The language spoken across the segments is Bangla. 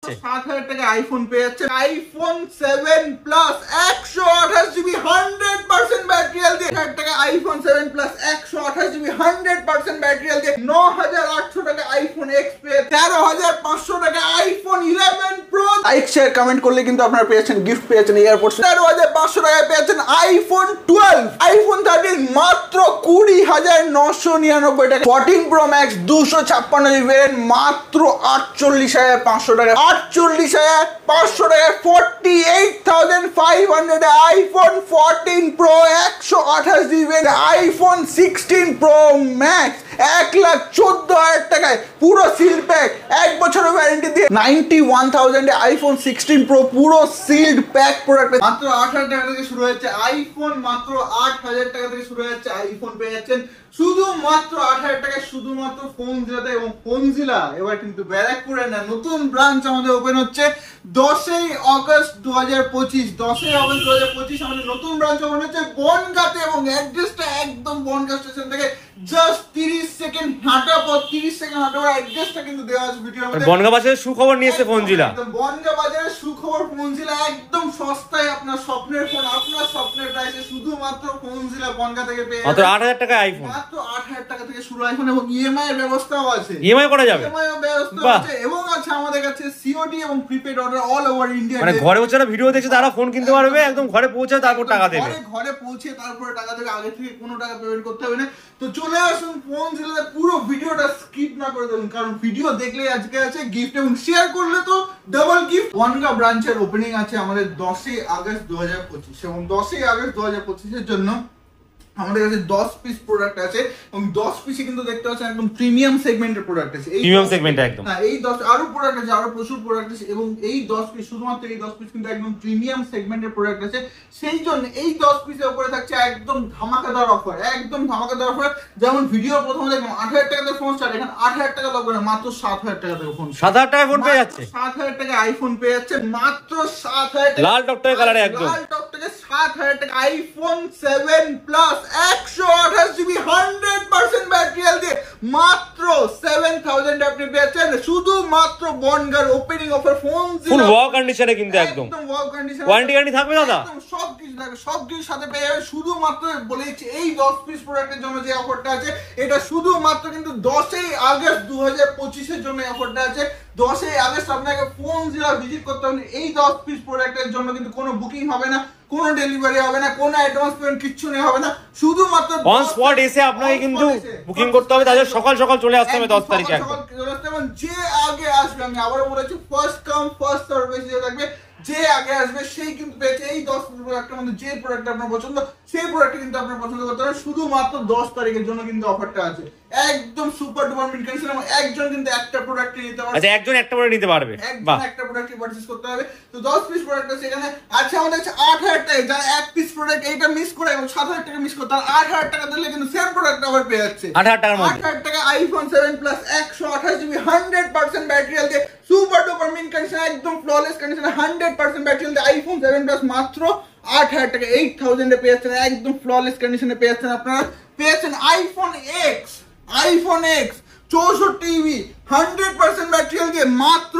7,000 টাকা আইফোন পেয়ে যাচ্ছেন। IPhone 7 plus 128 GB 100% battery health দিয়ে। 7,000 টাকা iPhone 7 plus 128 GB 100% battery health দিয়ে। 9,800 টাকা আইফোন এক্স পেয়ে 13,500 টাকা iPhone 11 pro. Like share comment করলে কিন্তু আপনারা পেয়েছেন গিফট পেয়েছেন এয়ারপোর্টস। 13,500 টাকায় পেয়েছেন আইফোন 12, আইফোন 13 মাত্র 20,999 টাকা। 14 প্রো ম্যাক্স 256 জিবি ভেরিয়েন্ট মাত্র 48,500 টাকা। 48,500 টাকা 48,500 iPhone 14 pro 128 GB iPhone 16 pro max 1,14,000 টাকায় পুরো সিল প্যাক 1 বছরের ওয়ারেন্টি দিয়ে। 91,000 আইফোন 16 প্রো পুরো সিলড প্যাক প্রোডাক্ট মাত্র 8,000 টাকা থেকে শুরু হচ্ছে আইফোন। মাত্র 8,000 টাকা থেকে শুরু হচ্ছে আইফোন পেয়ে যাচ্ছেন শুধুমাত্র 8,000 টাকায় শুধুমাত্র ফোনজিলাতে। এবং ফোনজিলা এবার কিন্তু ব্যারাকপুরে না, নতুন ব্রাঞ্চ আমাদের ওপেন হচ্ছে 10ই আগস্ট 2025। 10ই আগস্ট 2025 আমাদের নতুন ব্রাঞ্চ ওপেন হচ্ছে বনগাঁতে। এবং অ্যাড্রেসটা একদম বনগাঁ স্টেশন থেকে জাস্ট 30 সেকেন্ড হাঁটা পথ। 30 সেকেন্ড হাঁটা পথ অ্যাড্রেসটা কিন্তু দেওয়া আছে ভিডিওর মধ্যে। বনগাঁ বাজারের সুখবর নিয়েছে ফোনজিলা। বনগাঁ বাজারের সুখবর ফোনজিলা একদম সস্তায় আপনার স্বপ্নের ফোন আপনার স্বপ্নের প্রাইসে শুধুমাত্র ফোনজিলা বনগাঁ থেকে পেয়ে মাত্র 8,000 টাকা আইফোন। মাত্র 8,000 টাকা থেকে শুরু আইফোন। এবং ইএমআই এর ব্যবস্থাও আছে। ইএমআই করা যাবে? ইএমআই এর ব্যবস্থা আছে এবং আছে আমাদের কাছে সিওডি এবং prepaid order all over India. মানে ঘরে বসে যারা ভিডিও দেখছে তারা ফোন কিনতে পারবে, একদম ঘরে পৌঁছে তারপর টাকা দেবে। ঘরে পৌঁছে তারপরে টাকা দেবে, আগে থেকে কোনো টাকা পেমেন্ট করতে হবে না। তো চলে আসুন ফোনজিলাতে, পুরো ভিডিওটা স্কিপ না করে দেখুন, কারণ ভিডিও দেখলেই আজকে আছে গিফট এবং শেয়ার করলে তো ডাবল গিফট। বনগাঁ ব্রাঞ্চের ওপেনিং আছে আমাদের 10ই আগস্ট 2025 এবং 10ই আগস্ট 2025 এর জন্য আমাদের কাছে 10 পিস প্রোডাক্ট আছে এবং 10 পিসে কিন্তু দেখতে পাচ্ছেন একদম প্রিমিয়াম সেগমেন্টের প্রোডাক্ট আছে। এই প্রিমিয়াম সেগমেন্টে একদম। হ্যাঁ, এই 10 আরো প্রোডাক্ট আছে, আরো প্রচুর প্রোডাক্ট আছে এবং এই 10 পিস শুধুমাত্র এই 10 পিস কিন্তু একদম প্রিমিয়াম সেগমেন্টের প্রোডাক্ট আছে। সেই জন্য এই 10 পিসের উপরে থাকছে একদম ধামাকাদার অফার, একদম ধামাকাদার অফার। যেমন ভিডিও প্রথমে দেখুন 8,000 টাকা থেকে ফোন স্টার্ট, এখানে 8,000 টাকা লাগবে না, মাত্র 7,000 টাকা থেকে ফোন। 7,000 টাকা ফোন পেয়ে যাচ্ছে। 7,000 টাকা আইফোন পেয়ে যাচ্ছে মাত্র 7,000 টাকা। লাল টকটকে কালারে একদম। লাল টকটকে 7,000 টাকা iPhone 7 plus 128 GB 100% battery health দিয়ে মাত্র 7,000 আপনি পেয়েছেন শুধুমাত্র বনগাঁর opening offer. Phone full wow কন্ডিশনে কিন্তু একদম ওয়াও কন্ডিশন। ওয়ারেন্টি গ্যারান্টি থাকবে দাদা? একদম সব কিছু থাকবে, সব কিছুর সাথে পেয়ে যাবে। শুধুমাত্র বলেছি এই 10 পিস প্রোডাক্টের জন্য যে অফারটা আছে এটা শুধুমাত্র কিন্তু 10ই আগস্ট 2025 এর জন্য অফারটা আছে। 10ই আগস্ট আপনাকে ফোনজিলা ভিজিট করতে হবে। এই 10 পিস প্রোডাক্টের জন্য কিন্তু কোনো বুকিং হবে না, কোনো ডেলিভারি হবে না, কোনো অ্যাডভান্স পেমেন্ট কিচ্ছু নেওয়া হবে না, শুধুমাত্র অন স্পট এসে আপনাকে কিন্তু বুকিং করতে হবে। তাদের সকাল সকাল চলে আসতে হবে 10 তারিখে একদম। যে আগে আসবে, আমি আবারও বলেছি ফার্স্ট কাম ফার্স্ট সার্ভিস যে থাকবে, যে আগে আসবে সেই কিন্তু পেয়েছে। এই 10 প্রোডাক্টের মধ্যে যে প্রোডাক্ট আপনার পছন্দ সেই প্রোডাক্ট কিন্তু আপনার পছন্দ করতে হবে। শুধুমাত্র 10 তারিখের জন্য কিন্তু অফারটা আছে। একদম সুপার ডুপার মিড কন্ডিশন এবং একজন কিন্তু একটা প্রোডাক্ট নিতে পারবে। আচ্ছা, একজন একটা করে নিতে পারবে। বাহ, একটা প্রোডাক্ট পারচেজ করতে হবে। তো 10 পিস প্রোডাক্ট আছে এখানে। আচ্ছা, আমাদের কাছে 8,000 টাকা, যারা এক পিস প্রোডাক্ট এইটা মিস করে এবং 7,000 টাকা মিস করে, তার 8,000 টাকা দিলে কিন্তু সেম প্রোডাক্ট আবার পেয়ে যাচ্ছে 8,000 টাকার মধ্যে। 8,000 টাকা iPhone 7 plus 128 GB 100% battery health দিয়ে সুপার ডুপার মিড কন্ডিশন একদম ফ্ললেস কন্ডিশনে 100% ব্যাটারি হেলথ আইফোন 7 প্লাস মাত্র 8,000 টাকা 8,000 এ পেয়ে যাচ্ছেন একদম ফ্ললেস কন্ডিশনে পেয়ে যাচ্ছেন। আপনারা পেয়েছেন iPhone x 64 GB 100% battery health দিয়ে মাত্র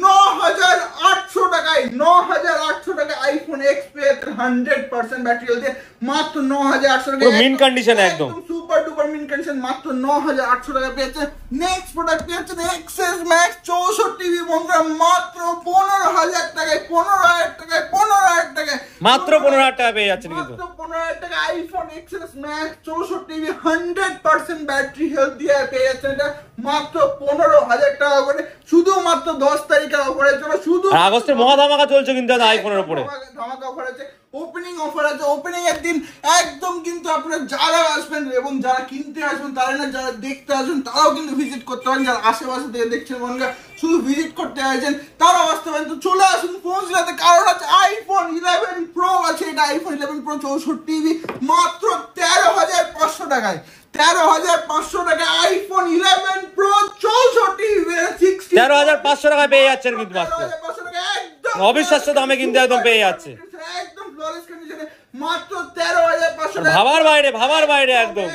9,800 টাকায়। 9,800 টাকায় আইফোন এক্স পেয়েছেন 100% ব্যাটারি হেলথ দিয়ে মাত্র 9,800 টাকায়। পুরো মিন কন্ডিশন একদম সুপার ডুপার মিন কন্ডিশন মাত্র 9,800 টাকা পেয়েছেন। নেক্সট প্রোডাক্ট পেয়েছেন এক্সএস ম্যাক্স 64 জিবি বন্ধুরা মাত্র 15,000 টাকায়। 15,000 টাকায় 15,000 টাকায় মাত্র 15,000 টাকা পেয়ে যাচ্ছেন কিন্তু। মাত্র 15,000 টাকা iPhone XS max 64 GB 100% battery health দিয়ে পেয়ে যাচ্ছেন এটা মাত্র 15,000 টাকা করে শুধুমাত্র 10 তারিখের অফারের জন্য। শুধু আগস্টের মহা ধামাকা চলছে কিন্তু আইফোনের উপরে। ধামাকা অফার আছে, ওপেনিং অফার আছে। ওপেনিং এর দিন একদম কিন্তু আপনারা যারা আসবেন এবং যারা কিনতে আসবেন তারা না, যারা দেখতে আসবেন তারাও কিন্তু ভিজিট করতে পারেন। যারা আশেপাশে থেকে দেখছেন বনগাঁ শুধু ভিজিট করতে আসছেন তারাও আসতে পারেন। তো চলে আসুন ফোনজিলাতে, কারণ আছে আইফোন 11 প্রো আছে। এটা আইফোন 11 প্রো 64 জিবি মাত্র 13,500 টাকায়। 13,500 টাকা আইফোন 11 প্রো 64 জিবি 13,500 টাকায় পেয়ে যাচ্ছেন কিন্তু মাত্র। 13,500 টাকা একদম অবিশ্বাস্য দামে কিন্তু একদম পেয়ে যাচ্ছে একদম ফ্ললেস কন্ডিশনে মাত্র 13,500 টাকা। ভাবার বাইরে একদম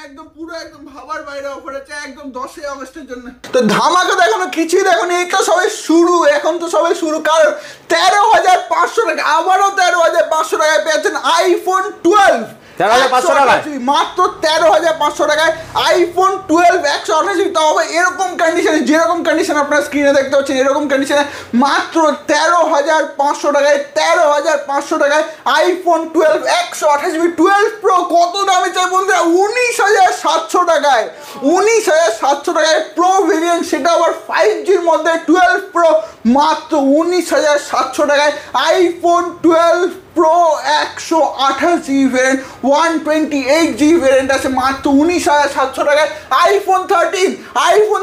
একদম পুরো একদম ভাবার বাইরে অফার আছে একদম 10ই আগস্টের জন্য। তো ধামাকা দেখানো কিছুই দেখুন, এই তো সবাই শুরু, এখন তো সবাই শুরু। কারণ 13,500 টাকা, আবারও 13,500 টাকায় পেয়েছেন আইফোন 12 13,500 টাকায়, মাত্র 13,500 টাকায় আইফোন 12 128 তাও আবার এরকম কন্ডিশনে, যেরকম কন্ডিশন আপনারা স্ক্রিনে দেখতে পাচ্ছেন এরকম কন্ডিশনে মাত্র 13,500 টাকায়, 13,500 টাকায় আইফোন 12 128 12 প্রো। কত দামে চাই বন্ধুরা? 19,700 টাকায়, 19,700 টাকায় প্রো ভেরিয়েন্ট, সেটা আবার 5Gর মধ্যে 12 প্রো মাত্র 19,700 টাকায় iPhone 12 pro 128GB variant, 128GB variant আছে মাত্র 19,700 টাকায়। আইফোন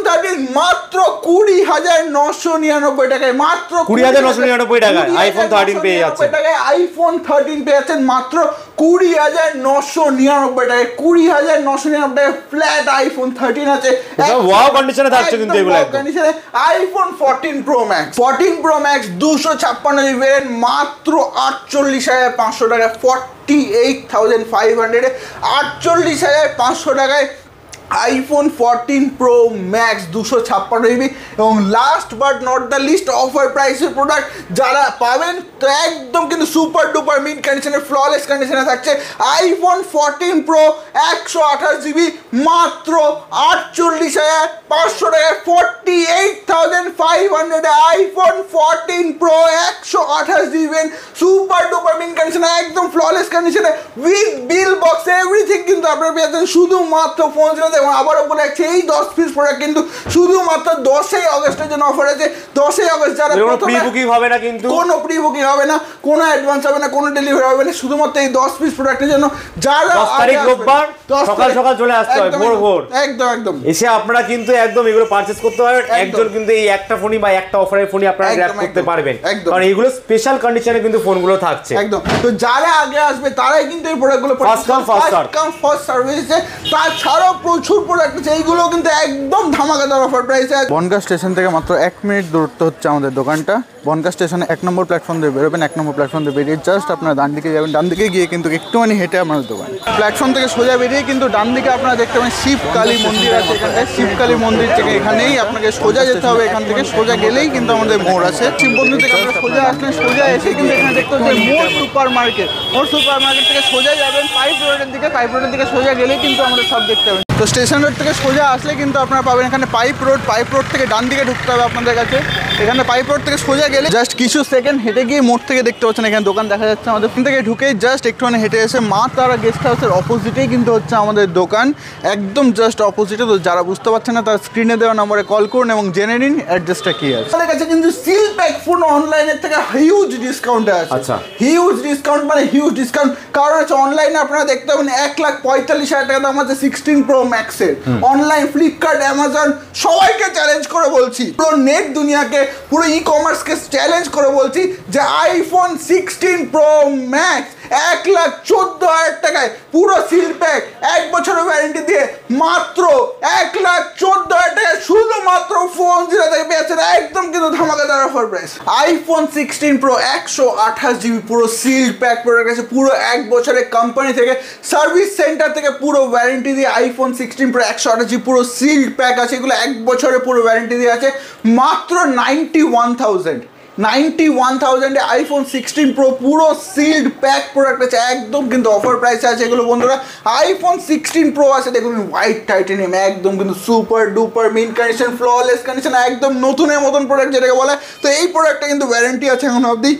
13 মাত্র 20,999 টাকায়, মাত্র 20,999 টাকায় আইফোন 13 পেয়ে যাচ্ছে। আইফোন 13 পেয়ে যাচ্ছেন মাত্র 20,999 টাকায়, 20,999 টাকায় ফ্ল্যাট আইফোন 13 আছে। ওয়াও কন্ডিশনে থাকছে কিন্তু এগুলো একদম কন্ডিশনে। IPhone 14 pro max, 14 pro max 256GB variant মাত্র 48,500 টাকায়, 48,500 48,500 টাকায় আইফোন 14 প্রো ম্যাক্স 256GB। এবং last but not the least offer প্রাইসের প্রোডাক্ট যারা পাবেন তো একদম কিন্তু সুপার ডুপার মিড কন্ডিশনে, ফ্ললেস কন্ডিশনে থাকছে আইফোন 14 প্রো 128GB মাত্র 48,500 টাকায়, 48,500 iPhone 14 pro 128GB super duper mid কন্ডিশনে, একদম ফ্ললেস কন্ডিশনে উইথ বিল বক্স এভরিথিং কিন্তু আপনারা পেয়েছেন শুধুমাত্র ফোন। এবং আবারও বলে রাখছি এই 10 পিস প্রোডাক্ট কিন্তু শুধুমাত্র 10ই আগস্টের জন্য অফার আছে। 10ই আগস্ট যারা প্রি বুকিং হবে না, কিন্তু কোনো প্রি বুকিং হবে না, কোনো অ্যাডভান্স হবে না, কোনো ডেলিভারি হবে না, শুধুমাত্র এই 10 পিস প্রোডাক্টের জন্য। যারা 10 তারিখ রোববার সকাল সকাল চলে আসতে হবে, ভোর ভোর একদম এসে আপনারা কিন্তু একদম এগুলো পারচেজ করতে পারবেন। একজন কিন্তু এই একটা ফোনই বা একটা অফারের ফোনই আপনারা গ্র্যাব করতে পারবেন, কারণ এইগুলো স্পেশাল কন্ডিশনে কিন্তু ফোনগুলো থাকছে একদম। তো যারা আগে আসবে তারাই কিন্তু এই প্রোডাক্টগুলো ফার্স্ট কাম ফার্স্ট সার্ভিসে। তাছাড়াও প্রচুর প্রোডাক্ট আছে, এইগুলো কিন্তু একদম ধামাকাদার অফার প্রাইসে। বনগাঁ স্টেশন থেকে মাত্র 1 মিনিট দূরত্ব হচ্ছে আমাদের দোকানটা। বনগাঁ স্টেশনে 1 নম্বর প্ল্যাটফর্ম দিয়ে বেরোবেন, 1 নম্বর প্ল্যাটফর্ম দিয়ে বেরিয়ে জাস্ট আপনারা ডান দিকে যাবেন, ডান দিকে গিয়ে কিন্তু একটুখানি হেঁটে আমাদের দোকান। প্ল্যাটফর্ম থেকে সোজা বেরিয়ে কিন্তু ডান দিকে আপনারা দেখতে পাবেন শিবকালী মন্দির আছে, এখানটায় শিবকালী মন্দির থেকে এখানেই আপনাকে সোজা যেতে হবে। এখান থেকে সোজা গেলেই কিন্তু আমাদের মোড় আছে। শিব মন্দির থেকে আপনারা সোজা আসলে সোজা এসে কিন্তু এখানে দেখতে পাচ্ছেন মোড় সুপার মার্কেট। মোড় সুপার মার্কেট থেকে সোজা যাবেন পাইপ রোডের দিকে, পাইপ রোডের দিকে সোজা গেলেই কিন্তু আমাদের সব দেখতে পাবেন। তো স্টেশন রোড থেকে সোজা আসলে কিন্তু আপনারা পাবেন এখানে পাইপ রোড থেকে ডান দিকে ঢুকতে হবে আপনাদের কাছে। এখানে পাইপ রোড থেকে সোজা গেলে জাস্ট কিছু সেকেন্ড হেঁটে গিয়ে মোড় থেকে দেখতে পাচ্ছেন এখানে দোকান দেখা যাচ্ছে আমাদের। এখান থেকে ঢুকে জাস্ট একটুখানি হেঁটে এসে মা তারা গেস্ট হাউসের অপোজিটেই কিন্তু হচ্ছে আমাদের দোকান, একদম জাস্ট অপোজিটে। তো যারা বুঝতে পারছেন না তারা স্ক্রিনে দেওয়া নম্বরে কল করুন এবং জেনে নিন অ্যাড্রেসটা কি আছে। আমাদের কাছে কিন্তু সিল প্যাক ফোন অনলাইনের থেকে হিউজ ডিসকাউন্ট আছে। আচ্ছা, হিউজ ডিসকাউন্ট মানে হিউজ ডিসকাউন্ট। কারণ হচ্ছে অনলাইনে আপনারা দেখতে পাবেন 1,45,000 টাকা দাম আছে 16 প্রো ম্যাক্সের। অনলাইন ফ্লিপকার্ট অ্যামাজন সবাইকে চ্যালেঞ্জ করে বলছি, পুরো নেট দুনিয়াকে পুরো ই কমার্সকে চ্যালেঞ্জ করে বলছি যে আইফোন 16 প্রো ম্যাক্স 1,14,000 টাকায় পুরো সিল প্যাক 1 বছরের ওয়ারেন্টি দিয়ে মাত্র 1,14,000 টাকায় শুধুমাত্র ফোন জিরো থেকে পেয়েছেন একদম কিন্তু ধামাকাদার offer price. IPhone 16 pro 128GB পুরো সিল প্যাক প্রোডাক্ট আছে, পুরো 1 বছরের কোম্পানি থেকে সার্ভিস সেন্টার থেকে পুরো ওয়ারেন্টি দিয়ে আইফোন 16 প্রো 128GB পুরো সিল প্যাক আছে। এগুলো 1 বছরের পুরো ওয়ারেন্টি দিয়ে আছে মাত্র 91,000 আইফোন 16 প্রো পুরো সিল্ড প্যাক প্রোডাক্ট আছে, একদম কিন্তু অফার প্রাইসে আছে এগুলো বন্ধুরা। আইফোন 16 প্রো আছে দেখুন হোয়াইট টাইটানিয়াম, একদম কিন্তু super duper mint condition, flawless condition, একদম নতুনের মতন প্রোডাক্ট যেটাকে বলে। তো এই প্রোডাক্টটা কিন্তু ওয়ারেন্টি আছে এখন অবধি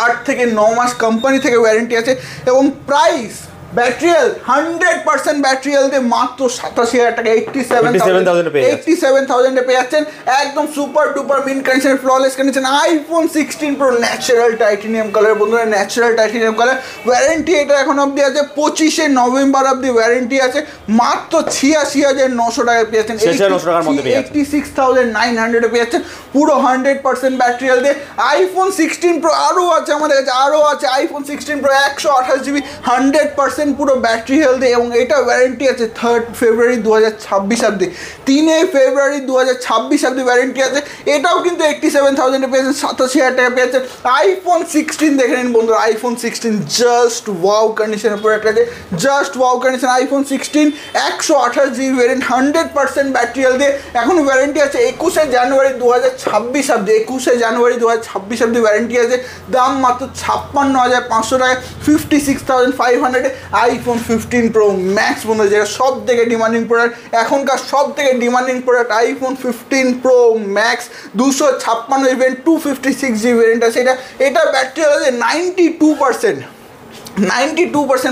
8 থেকে 9 মাস কোম্পানি থেকে ওয়ারেন্টি আছে। এবং প্রাইস ব্যাটারিয়াল 100% ব্যাটারিয়াল দিয়ে মাত্র 87,000 টাকা 87,000 পেয়ে যাচ্ছেন একদম super duper mint condition, flawless condition iPhone 16 pro natural titanium colour বন্ধুরা, ন্যাচারাল টাইটানিয়াম কালার ওয়ারেন্টি এটা এখন অবধি আছে 25শে নভেম্বর অবধি ওয়ারেন্টি আছে মাত্র 86,900 টাকায় পেয়ে যাচ্ছেন, 86,900 পেয়ে যাচ্ছেন পুরো 100% ব্যাটারি হেলথ দিয়ে। আইফোন 16 প্রো আরও আছে আমাদের কাছে, আরও আছে আইফোন 16 প্রো 128GB 100% পুরো ব্যাটারি হেলথ এবং এটা ওয়ারেন্টি আছে 3 ফেব্রুয়ারি 2026 অবধি। 3 ফেব্রুয়ারি 2026 অবধি ওয়ারেন্টি আছে। এটাও কিন্তু 87,000 পেয়েছেন, 87,000 টাকা পেয়েছেন। আইফোন 16 দেখে নিন বন্ধুরা, আইফোন 16 জাস্ট ওয়াও কন্ডিশনের প্রোডাক্ট আছে, just wow condition. IPhone 16 128GB variant 100% battery health দিয়ে। এখন ওয়ারেন্টি আছে 21 জানুয়ারি 2026 অবধি, 21 জানুয়ারি 2026 অবধি ওয়ারেন্টি আছে। দাম মাত্র 56,500 টাকা, 56,500 আইফোন 15 প্রো ম্যাক্স বন্ধু, যেটা সব থেকে ডিমান্ডিং প্রোডাক্ট, এখনকার সব থেকে demanding product iPhone 15 pro max. 256 event 256GB variant আছে এটা। এটা ব্যাটারি হেলথ 92%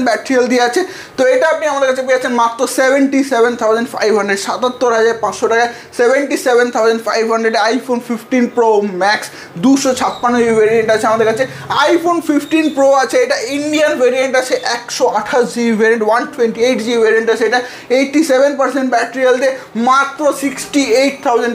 ব্যাটারি হেলথ দিয়ে আছে। তো এটা আপনি আমাদের কাছে পেয়েছেন মাত্র 77,500, 77,500 টাকায় 77,500 iPhone 15 pro max. 256GB variant আছে আমাদের কাছে। আইফোন 15 প্রো আছে, এটা ইন্ডিয়ান ভেরিয়েন্ট আছে 128GB ভেরিয়েন্ট, 128GB ভেরিয়েন্ট আছে এটা। 87% ব্যাটারি হেলথ দিয়ে মাত্র 68,000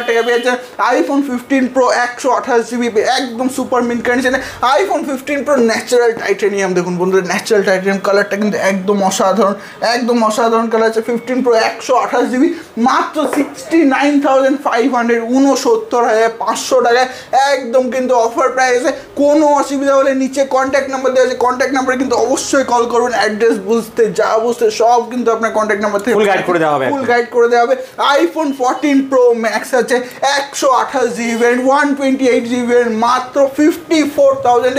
টাকা পেয়েছেন আইফোন 15 প্রো 128GB একদম সুপার মিন্ট কন্ডিশনে। আইফোন 15 প্রো ন্যাচারাল টাইটেনিয়াম, দেখুন বন্ধুরা ন্যাচারাল টাইটেনিয়াম কালারটা কিন্তু একদম অসাধারণ, একদম অসাধারণ কালার আছে। 15 প্রো 128GB মাত্র 69,500, 69,500 টাকায় একদম কিন্তু অফার প্রাইসে। কোনো অসুবিধা হলে নিচে কন্ট্যাক্ট নাম্বার দেওয়া আছে, কন্ট্যাক্ট নাম্বারে কিন্তু অবশ্যই কল করবেন। অ্যাড্রেস বুঝতে যা বুঝতে সব কিন্তু আপনার কন্ট্যাক্ট নাম্বার থেকে ফুল গাইড করে দেওয়া হবে, ফুল গাইড করে দেওয়া হবে। আইফোন 14 প্রো ম্যাক্স আছে 128GB ভ্যারিয়েন্ট, 128GB ভ্যারিয়েন্ট মাত্র 54,000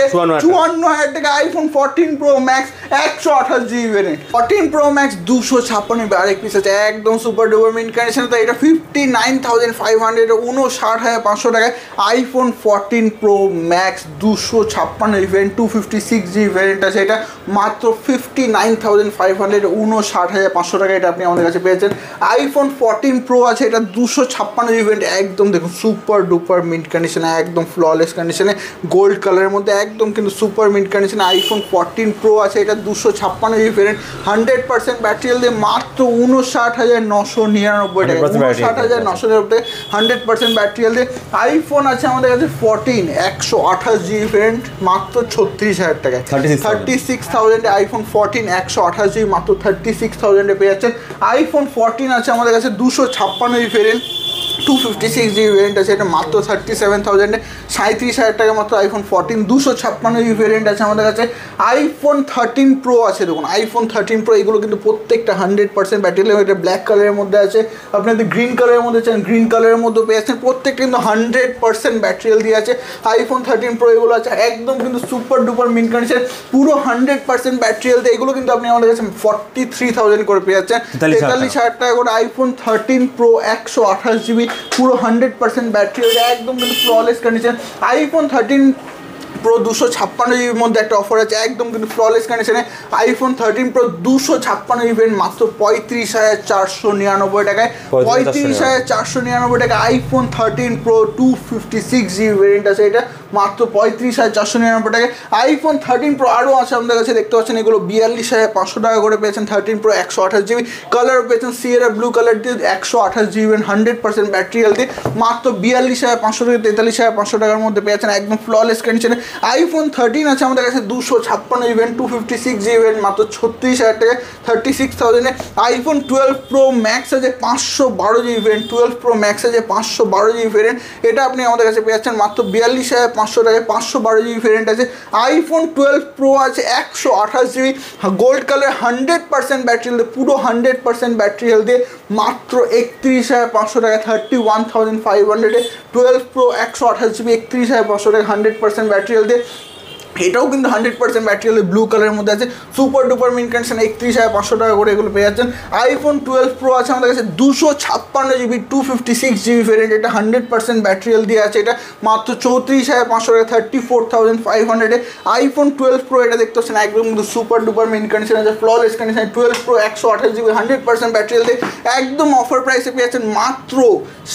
টাকা iPhone 14 pro max 128GB variant. 14 pro max 256 আরেক পিস আছে একদম সুপার ডুপার মিন্ট কন্ডিশন। তো এটা 59,500, 59,500 টাকায় iPhone 14 pro max 256 variant, 256GB variant আছে এটা মাত্র 59,500, 59,500 টাকা এটা আপনি আমাদের কাছে পেয়েছেন। আইফোন 14 প্রো আছে, এটা 256GB ভ্যারিয়েন্ট একদম দেখুন সুপার ডুপার মিন্ট কন্ডিশনে, একদম ফ্ললেস কন্ডিশনে, গোল্ড কালারের মধ্যে একদম কিন্তু সুপার মিন্ট কন্ডিশনে। আইফোন 14 প্রো আছে, এটা 256GB ভ্যারিয়েন্ট, 100% ব্যাটারি হেলথ দিয়ে মাত্র 59,999 টাকা, 59,999 100% ব্যাটারি হেলথ দিয়ে। আইফোন আছে আমাদের কাছে 14 128GB ভ্যারিয়েন্ট মাত্র 36,000 টাকায়, 36,000 আইফোন 14 128GB মাত্র 36,000 পেয়ে যাচ্ছেন। আইফোন 14 আছে আমাদের কাছে 256GB ভ্যারিয়েন্ট, 256GB ভ্যারিয়েন্ট আছে এটা মাত্র 37,000, 37,000 টাকা মাত্র আইফোন 14 256GB ভ্যারিয়েন্ট আছে আমাদের কাছে। আইফোন 13 প্রো আছে, দেখুন আইফোন 13 প্রো এগুলো কিন্তু প্রত্যেকটা 100% ব্যাটারি হেলথ। এটা ব্ল্যাক কালারের মধ্যে আছে, আপনি যদি গ্রিন কালারের মধ্যে চান গ্রিন কালারের মধ্যে পেয়ে যাচ্ছেন, প্রত্যেকটা কিন্তু 100% ব্যাটারি হেলথ দিয়ে আছে। আইফোন 13 প্রো এগুলো আছে একদম কিন্তু সুপার ডুপার মিন্ট কন্ডিশন, পুরো 100% ব্যাটারি হেলথ। এগুলো কিন্তু আপনি আমাদের কাছে 43,000 করে পেয়ে যাচ্ছেন, 43,000 টাকা করে আইফোন 13 প্রো 128GB পুরো 100% ব্যাটারি হেলথ একদম কিন্তু ফ্ললেস কন্ডিশন। আইফোন 13 প্রো 256GBর মধ্যে একটা অফার আছে একদম কিন্তু ফ্ললেস কন্ডিশনে। আইফোন 13 প্রো 256GB মাত্র 35,499 টাকায়, 35,499 টাকা আইফোন 13 প্রো 256GB ভ্যারিয়েন্ট আছে এটা মাত্র 35,499 টাকায়। আইফোন 13 প্রো আরও আছে আমাদের কাছে দেখতে পাচ্ছেন, এগুলো 42,500 টাকা করে পেয়েছেন। 13 প্রো 128GB কালার পেয়েছেন সিয়েরা ব্লু কালার দিয়ে 128GB 100% ব্যাটারি হেলথ দিয়ে মাত্র 42,500 থেকে 43,500 টাকার মধ্যে পেয়েছেন একদম ফ্ললেস কন্ডিশনে। আইফোন 13 আছে আমাদের কাছে 256GB 256GB মাত্র 36,000 টাকা, 36,000। আইফোন 12 প্রো ম্যাক্স আছে 512GB ভ্যারিয়েন্ট, 12 প্রো ম্যাক্স আছে 512GB ভ্যারিয়েন্ট, এটা আপনি আমাদের কাছে পেয়ে যাচ্ছেন মাত্র 42,500 টাকায়, 512GB ভ্যারিয়েন্ট আছে। আইফোন 12 প্রো আছে 128GB gold colour 100% battery health, পুরো 100% ব্যাটারি হেলথ দিয়ে মাত্র 31,500 টাকা, 31,500 12 প্রো 128GB 31,500 টাকা 100% ব্যাটারি হেলথ দিয়ে। এটাও কিন্তু 100% ব্যাটারি হেলথ ব্লু কালারের মধ্যে আছে সুপার ডুপার মিন্ট কন্ডিশন, 31,500 টাকা করে এগুলো পেয়ে যাচ্ছেন। আইফোন 12 প্রো আছে আমাদের কাছে 256GB 256GB ভ্যারিয়েন্ট, এটা 100% ব্যাটারি হেলথ দিয়ে আছে এটা মাত্র 34,500 টাকা, 34,500। আইফোন 12 প্রো এটা দেখতে পাচ্ছেন একদম কিন্তু সুপার ডুপার মিন্ট কন্ডিশন আছে, flawless condition. 12 pro 128GB 100% battery health একদম অফার প্রাইসে পেয়ে যাচ্ছেন মাত্র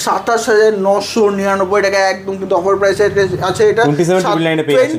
27,999 টাকা, একদম কিন্তু অফার প্রাইসে আছে এটা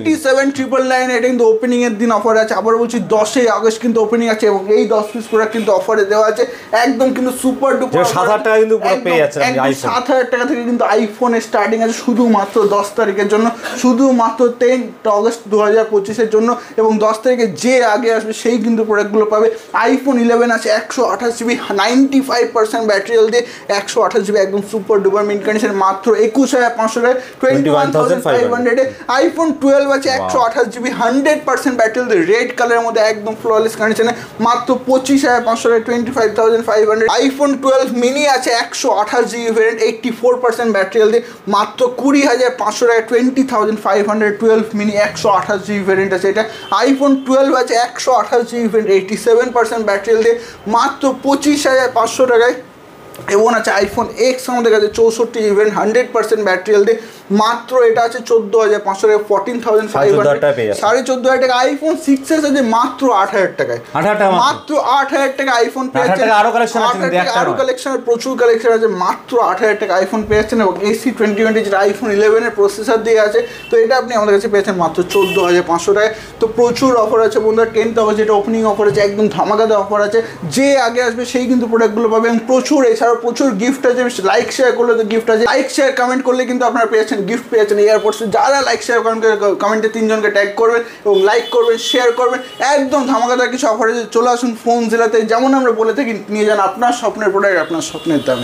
27 999, এটা কিন্তু ওপেনিং এর দিন অফার আছে। আবার বলছি 10ই আগস্ট কিন্তু ওপেনিং আছে এবং এই 10 পিস প্রোডাক্ট কিন্তু অফারে দেওয়া আছে, একদম কিন্তু সুপার ডুপার 7,000 টাকা কিন্তু পুরো পেয়ে যাচ্ছেন আপনি আইফোন। 7,000 টাকা থেকে কিন্তু আইফোনের স্টার্টিং আছে শুধুমাত্র 10 তারিখের জন্য, শুধুমাত্র 10 আগস্ট 2025 এর জন্য। এবং 10 তারিখে যে আগে আসবে সেই কিন্তু প্রোডাক্টগুলো পাবে। আইফোন 11 আছে 128 জিবি 95% ব্যাটারি হেলথ দিয়ে, 128 জিবি একদম সুপার ডুপার মিন্ট কন্ডিশন, মাত্র 21,500 টাকায়, 21,500 এ। আইফোন 12 আছে 128 জিবি 100% ব্যাটারি হেলথ, রেড কালারের মধ্যে একদম ফ্ললেস কন্ডিশনে, মাত্র 25,500 টাকায়, 25,500। আইফোন 12 মিনি আছে 128 জিবি ভ্যারিয়েন্ট, 84% ব্যাটারি হেলথ দিয়ে, মাত্র 20,500 টাকায়, 20,500। 12 মিনি 128 জিবি ভ্যারিয়েন্ট আছে এটা। আইফোন 12 আছে 128 জিবি ভ্যারিয়েন্ট, 87% ব্যাটারি হেলথ দিয়ে, মাত্র 25,500 টাকায়। এবং আছে আইফোন এক্স আমাদের কাছে 64 জিবি ভ্যারিয়েন্ট, 100% ব্যাটারি হেলথ দিয়ে, মাত্র এটা আছে 14,500 টাকায়, 14,500, 14,500 টাকা। আইফোন 6s আছে মাত্র 8,000 টাকায়, মাত্র 8,000 টাকা আইফোন পেয়ে যাচ্ছেন। আরো কালেকশন, প্রচুর কালেকশন আছে, মাত্র 8,000 টাকা আইফোন পেয়ে যাচ্ছেন। এবং AC2020 যেটা আইফোন 11 এর প্রসেসর দিয়ে আছে, তো এটা আপনি আমাদের কাছে পেয়েছেন মাত্র 14,500 টাকায়। তো প্রচুর অফার আছে বন্ধুরা। 10th আগস্ট যেটা ওপেনিং অফার আছে, একদম ধামাকাদার অফার আছে, যে আগে আসবে সেই কিন্তু প্রোডাক্টগুলো পাবে। এবং প্রচুর এছাড়াও প্রচুর গিফট আছে, লাইক শেয়ার করলে তো গিফট আছে, লাইক শেয়ার কমেন্ট করলে কিন্তু আপনারা পেয়েছেন গিফট পেয়েছেন এয়ারপোর্টস। যারা লাইক শেয়ার কমেন্টে 3 জনকে ট্যাগ করবেন এবং লাইক করবেন, শেয়ার করবেন, একদম ধামাকাদার কিছু অফার আছে। চলে আসুন ফোন জেলাতে, যেমন আমরা বলে থাকি, নিয়ে যান আপনার স্বপ্নের প্রোডাক্ট আপনার স্বপ্নের দামে।